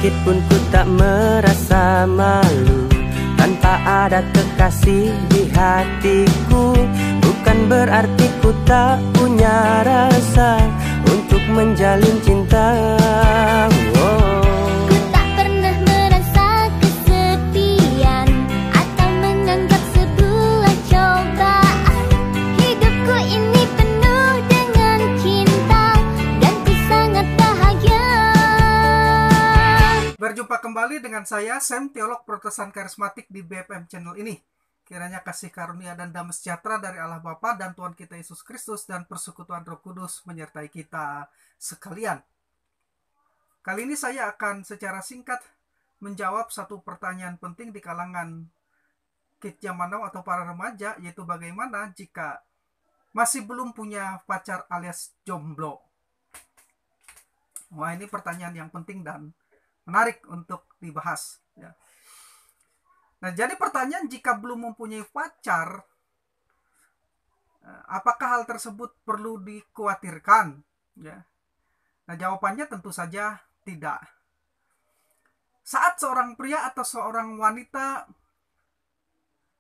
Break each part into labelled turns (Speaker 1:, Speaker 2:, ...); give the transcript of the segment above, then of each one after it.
Speaker 1: sedikit pun ku tak merasa malu. Tanpa ada kekasih di hatiku, bukan berarti ku tak punya rasa untuk menjalin cinta.
Speaker 2: Ku tak pernah merasa kesepian atau menganggap sebuah cobaan. Hidupku ini penuh dengan cinta dan ku sangat bahagia.
Speaker 3: Berjumpa kembali dengan saya, Sam, teolog Protesan Karismatik di BFM Channel ini. Kiranya kasih karunia dan damai sejahtera dari Allah Bapa dan Tuhan kita Yesus Kristus dan persekutuan Roh Kudus menyertai kita sekalian. Kali ini saya akan secara singkat menjawab satu pertanyaan penting di kalangan kids zaman now atau para remaja, yaitu bagaimana jika masih belum punya pacar alias jomblo. Wah, ini pertanyaan yang penting dan menarik untuk dibahas. Ya. Nah, jadi pertanyaan, jika belum mempunyai pacar, apakah hal tersebut perlu dikhawatirkan? Ya. Nah, jawabannya tentu saja tidak. Saat seorang pria atau seorang wanita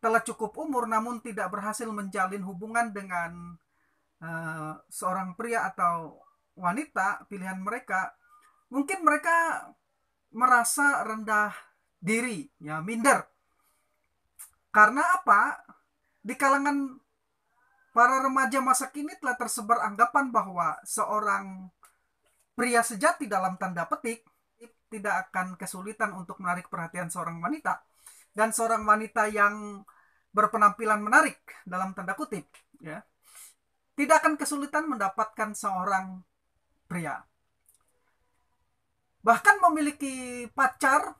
Speaker 3: telah cukup umur namun tidak berhasil menjalin hubungan dengan seorang pria atau wanita pilihan mereka, mungkin mereka merasa rendah diri, ya, minder. Karena apa? Di kalangan para remaja masa kini telah tersebar anggapan bahwa seorang pria sejati dalam tanda petik tidak akan kesulitan untuk menarik perhatian seorang wanita, dan seorang wanita yang berpenampilan menarik dalam tanda kutip, ya, tidak akan kesulitan mendapatkan seorang pria. Bahkan memiliki pacar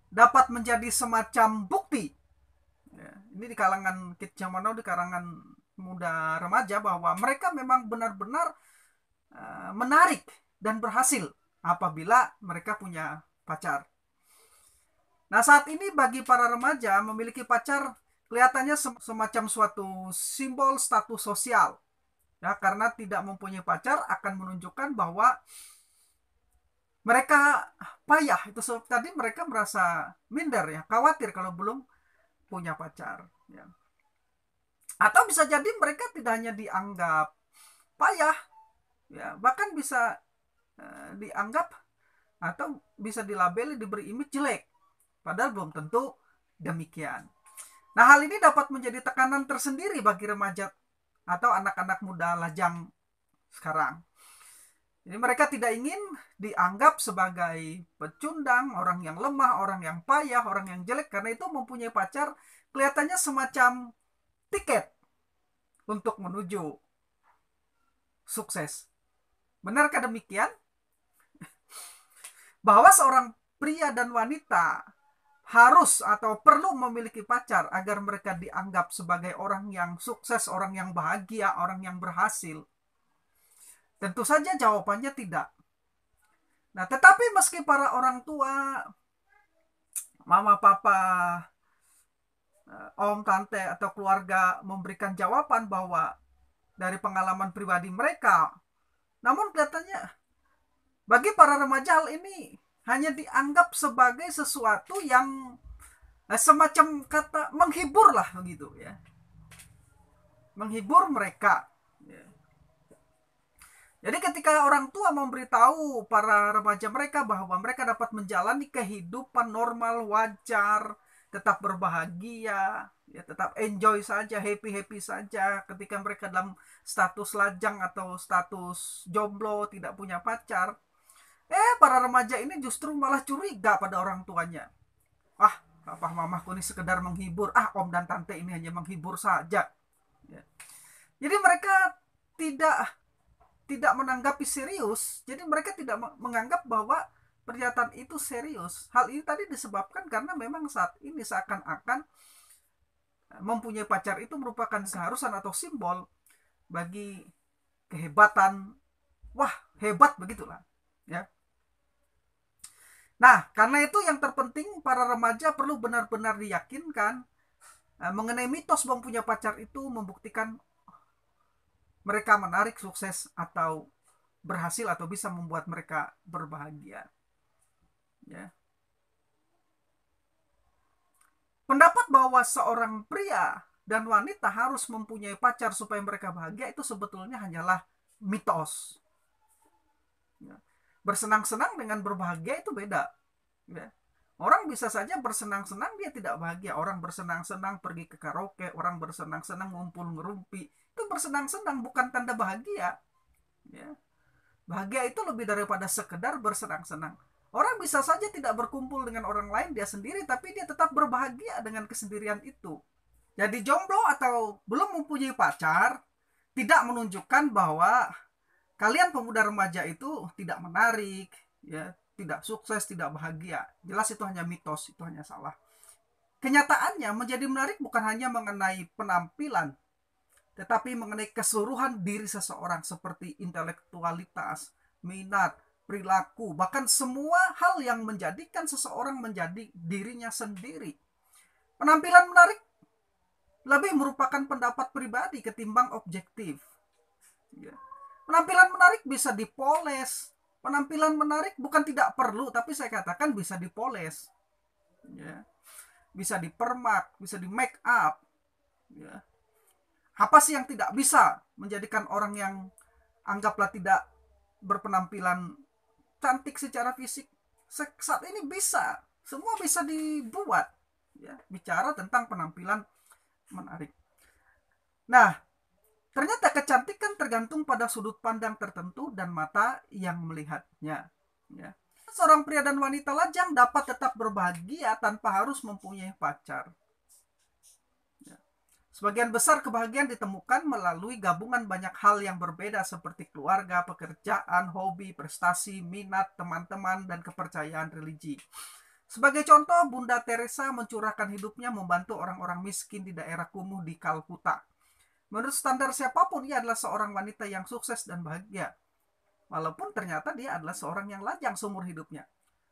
Speaker 3: dapat menjadi semacam bukti. Ya, ini di kalangan kids zaman now, di kalangan muda remaja, bahwa mereka memang benar-benar menarik dan berhasil apabila mereka punya pacar. Nah, saat ini bagi para remaja, memiliki pacar kelihatannya semacam suatu simbol status sosial. Ya, karena tidak mempunyai pacar akan menunjukkan bahwa mereka payah. Itu tadi mereka merasa minder, ya, khawatir kalau belum punya pacar, ya. Atau bisa jadi mereka tidak hanya dianggap payah, ya, bahkan bisa dianggap atau bisa dilabeli, diberi image jelek, padahal belum tentu demikian. Nah, hal ini dapat menjadi tekanan tersendiri bagi remaja atau anak-anak muda lajang sekarang. Jadi mereka tidak ingin dianggap sebagai pecundang, orang yang lemah, orang yang payah, orang yang jelek. Karena itu mempunyai pacar kelihatannya semacam tiket untuk menuju sukses. Benarkah demikian? Bahwa seorang pria dan wanita harus atau perlu memiliki pacar agar mereka dianggap sebagai orang yang sukses, orang yang bahagia, orang yang berhasil? Tentu saja jawabannya tidak. Nah, tetapi meski para orang tua, mama, papa, om, tante, atau keluarga memberikan jawaban bahwa dari pengalaman pribadi mereka, namun kelihatannya bagi para remaja hal ini hanya dianggap sebagai sesuatu yang semacam kata menghibur lah, begitu, ya. Menghibur mereka. Ya. Jadi ketika orang tua memberitahu para remaja mereka bahwa mereka dapat menjalani kehidupan normal, wajar, tetap berbahagia, ya, tetap enjoy saja, happy-happy saja ketika mereka dalam status lajang atau status jomblo, tidak punya pacar, para remaja ini justru malah curiga pada orang tuanya. Papa mamaku ini sekedar menghibur, om dan tante ini hanya menghibur saja. Ya. Jadi mereka tidak menanggapi serius. Jadi mereka tidak menganggap bahwa pernyataan itu serius. Hal ini tadi disebabkan karena memang saat ini seakan-akan mempunyai pacar itu merupakan keharusan atau simbol bagi kehebatan. Wah, hebat, begitulah, ya. Nah, karena itu yang terpenting para remaja perlu benar-benar diyakinkan mengenai mitos mempunyai pacar itu membuktikan mereka menarik, sukses, atau berhasil, atau bisa membuat mereka berbahagia. Ya. Pendapat bahwa seorang pria dan wanita harus mempunyai pacar supaya mereka bahagia itu sebetulnya hanyalah mitos. Ya. Bersenang-senang dengan berbahagia itu beda. Ya. Orang bisa saja bersenang-senang dia tidak bahagia. Orang bersenang-senang pergi ke karaoke, orang bersenang-senang ngumpul ngerumpi. Itu bersenang-senang bukan tanda bahagia. Ya. Bahagia itu lebih daripada sekedar bersenang-senang. Orang bisa saja tidak berkumpul dengan orang lain, dia sendiri, tapi dia tetap berbahagia dengan kesendirian itu. Jadi jomblo atau belum mempunyai pacar tidak menunjukkan bahwa kalian pemuda remaja itu tidak menarik, ya, tidak sukses, tidak bahagia. Jelas itu hanya mitos, itu hanya salah. Kenyataannya menjadi menarik bukan hanya mengenai penampilan, tetapi mengenai keseluruhan diri seseorang seperti intelektualitas, minat, perilaku, bahkan semua hal yang menjadikan seseorang menjadi dirinya sendiri. Penampilan menarik lebih merupakan pendapat pribadi ketimbang objektif. Ya. Penampilan menarik bisa dipoles. Penampilan menarik bukan tidak perlu, tapi saya katakan bisa dipoles. Ya. Bisa dipermak, bisa di make up. Ya. Apa sih yang tidak bisa menjadikan orang yang anggaplah tidak berpenampilan cantik secara fisik? Saat ini bisa. Semua bisa dibuat. Ya. Bicara tentang penampilan menarik. Nah, ternyata kecantikan tergantung pada sudut pandang tertentu dan mata yang melihatnya. Ya. Seorang pria dan wanita lajang dapat tetap berbahagia tanpa harus mempunyai pacar. Ya. Sebagian besar kebahagiaan ditemukan melalui gabungan banyak hal yang berbeda seperti keluarga, pekerjaan, hobi, prestasi, minat, teman-teman, dan kepercayaan religi. Sebagai contoh, Bunda Teresa mencurahkan hidupnya membantu orang-orang miskin di daerah kumuh di Kalkuta. Menurut standar siapapun, ia adalah seorang wanita yang sukses dan bahagia. Walaupun ternyata dia adalah seorang yang lajang seumur hidupnya.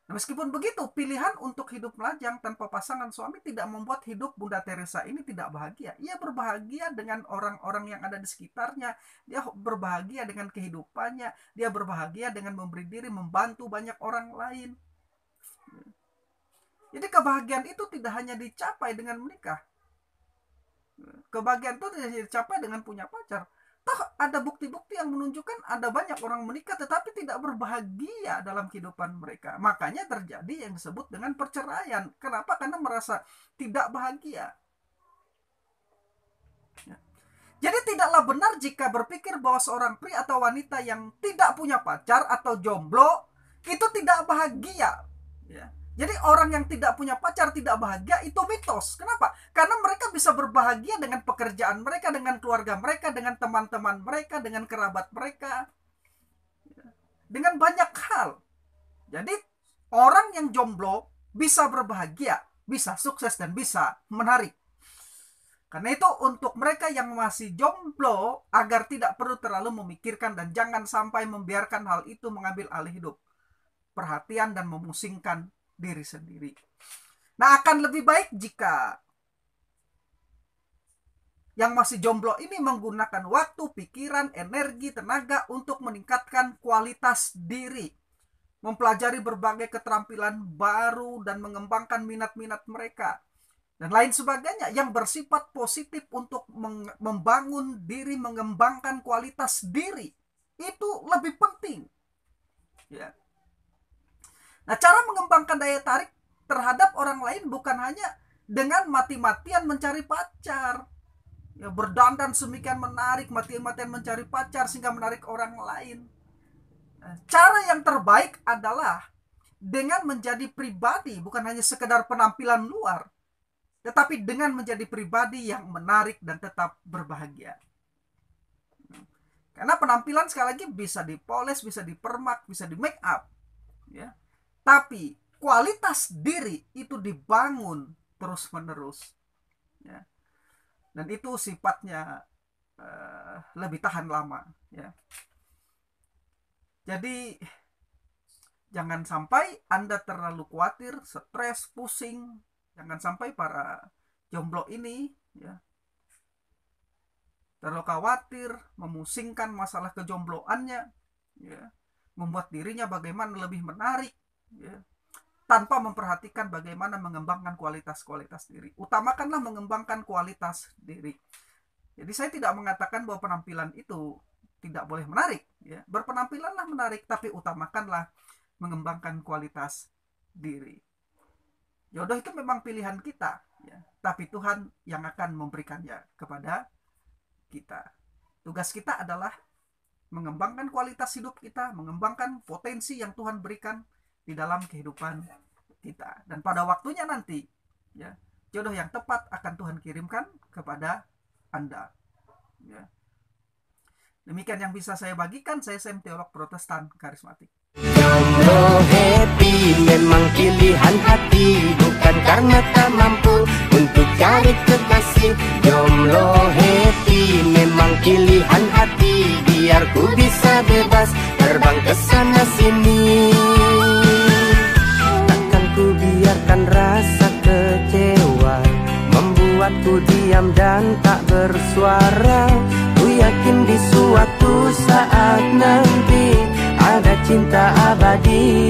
Speaker 3: Nah, meskipun begitu, pilihan untuk hidup lajang tanpa pasangan suami tidak membuat hidup Bunda Teresa ini tidak bahagia. Ia berbahagia dengan orang-orang yang ada di sekitarnya. Dia berbahagia dengan kehidupannya. Dia berbahagia dengan memberi diri, membantu banyak orang lain. Jadi kebahagiaan itu tidak hanya dicapai dengan menikah. Kebahagiaan itu tidak dicapai dengan punya pacar. Toh ada bukti-bukti yang menunjukkan ada banyak orang menikah tetapi tidak berbahagia dalam kehidupan mereka. Makanya terjadi yang disebut dengan perceraian. Kenapa? Karena merasa tidak bahagia. Ya. Jadi tidaklah benar jika berpikir bahwa seorang pria atau wanita yang tidak punya pacar atau jomblo itu tidak bahagia. Ya. Jadi orang yang tidak punya pacar tidak bahagia itu mitos. Kenapa? Karena mereka bisa berbahagia dengan pekerjaan mereka, dengan keluarga mereka, dengan teman-teman mereka, dengan kerabat mereka. Dengan banyak hal. Jadi orang yang jomblo bisa berbahagia, bisa sukses dan bisa menarik. Karena itu untuk mereka yang masih jomblo agar tidak perlu terlalu memikirkan dan jangan sampai membiarkan hal itu mengambil alih hidup, perhatian dan memusingkan diri sendiri. Nah, akan lebih baik jika yang masih jomblo ini menggunakan waktu, pikiran, energi, tenaga untuk meningkatkan kualitas diri, mempelajari berbagai keterampilan baru dan mengembangkan minat-minat mereka dan lain sebagainya yang bersifat positif untuk membangun diri, mengembangkan kualitas diri. Itu lebih penting. Ya. Nah, cara mengembangkan daya tarik terhadap orang lain bukan hanya dengan mati-matian mencari pacar. Ya, berdandan semikian menarik, mati-matian mencari pacar sehingga menarik orang lain. Nah, cara yang terbaik adalah dengan menjadi pribadi, bukan hanya sekedar penampilan luar, tetapi dengan menjadi pribadi yang menarik dan tetap berbahagia. Karena penampilan sekali lagi bisa dipoles, bisa dipermak, bisa di make up. Ya. Tapi kualitas diri itu dibangun terus-menerus. Ya. Dan itu sifatnya lebih tahan lama. Ya. Jadi jangan sampai Anda terlalu khawatir, stres, pusing. Jangan sampai para jomblo ini ya, terlalu khawatir, memusingkan masalah kejombloannya, ya, membuat dirinya bagaimana lebih menarik. Ya. tanpa memperhatikan bagaimana mengembangkan kualitas-kualitas diri. Utamakanlah mengembangkan kualitas diri. Jadi saya tidak mengatakan bahwa penampilan itu tidak boleh menarik, ya. Berpenampilanlah menarik, tapi utamakanlah mengembangkan kualitas diri. Jodoh itu memang pilihan kita, ya. Tapi Tuhan yang akan memberikannya kepada kita. Tugas kita adalah mengembangkan kualitas hidup kita, mengembangkan potensi yang Tuhan berikan di dalam kehidupan kita. Dan pada waktunya nanti, ya, jodoh yang tepat akan Tuhan kirimkan kepada Anda. Ya. Demikian yang bisa saya bagikan. Saya Sam, teolog Protestan karismatik.
Speaker 1: Jomblo happy memang pilihan hati, bukan karena tak mampu untuk cari kekasih. Jomblo happy memang pilihan hati, biar ku bisa bebas terbang ke sana sini. Takkan ku biarkan rasa kecewa membuatku diam dan tak bersuara. Ku yakin di suatu saat nanti ada cinta abadi.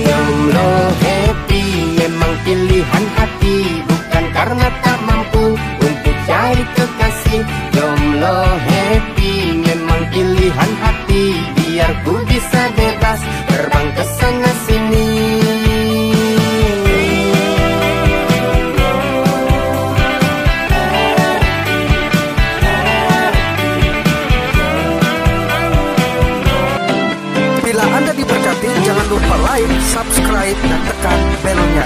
Speaker 1: Jomblo happy memang pilihan hati, bukan karena tak mampu untuk cari kekasih. Jomblo happy memang pilihan hati, biar ku bisa bebas terbang ke sana sini.
Speaker 3: Bila Anda diberkati, jangan lupa like, subscribe, dan tekan belnya.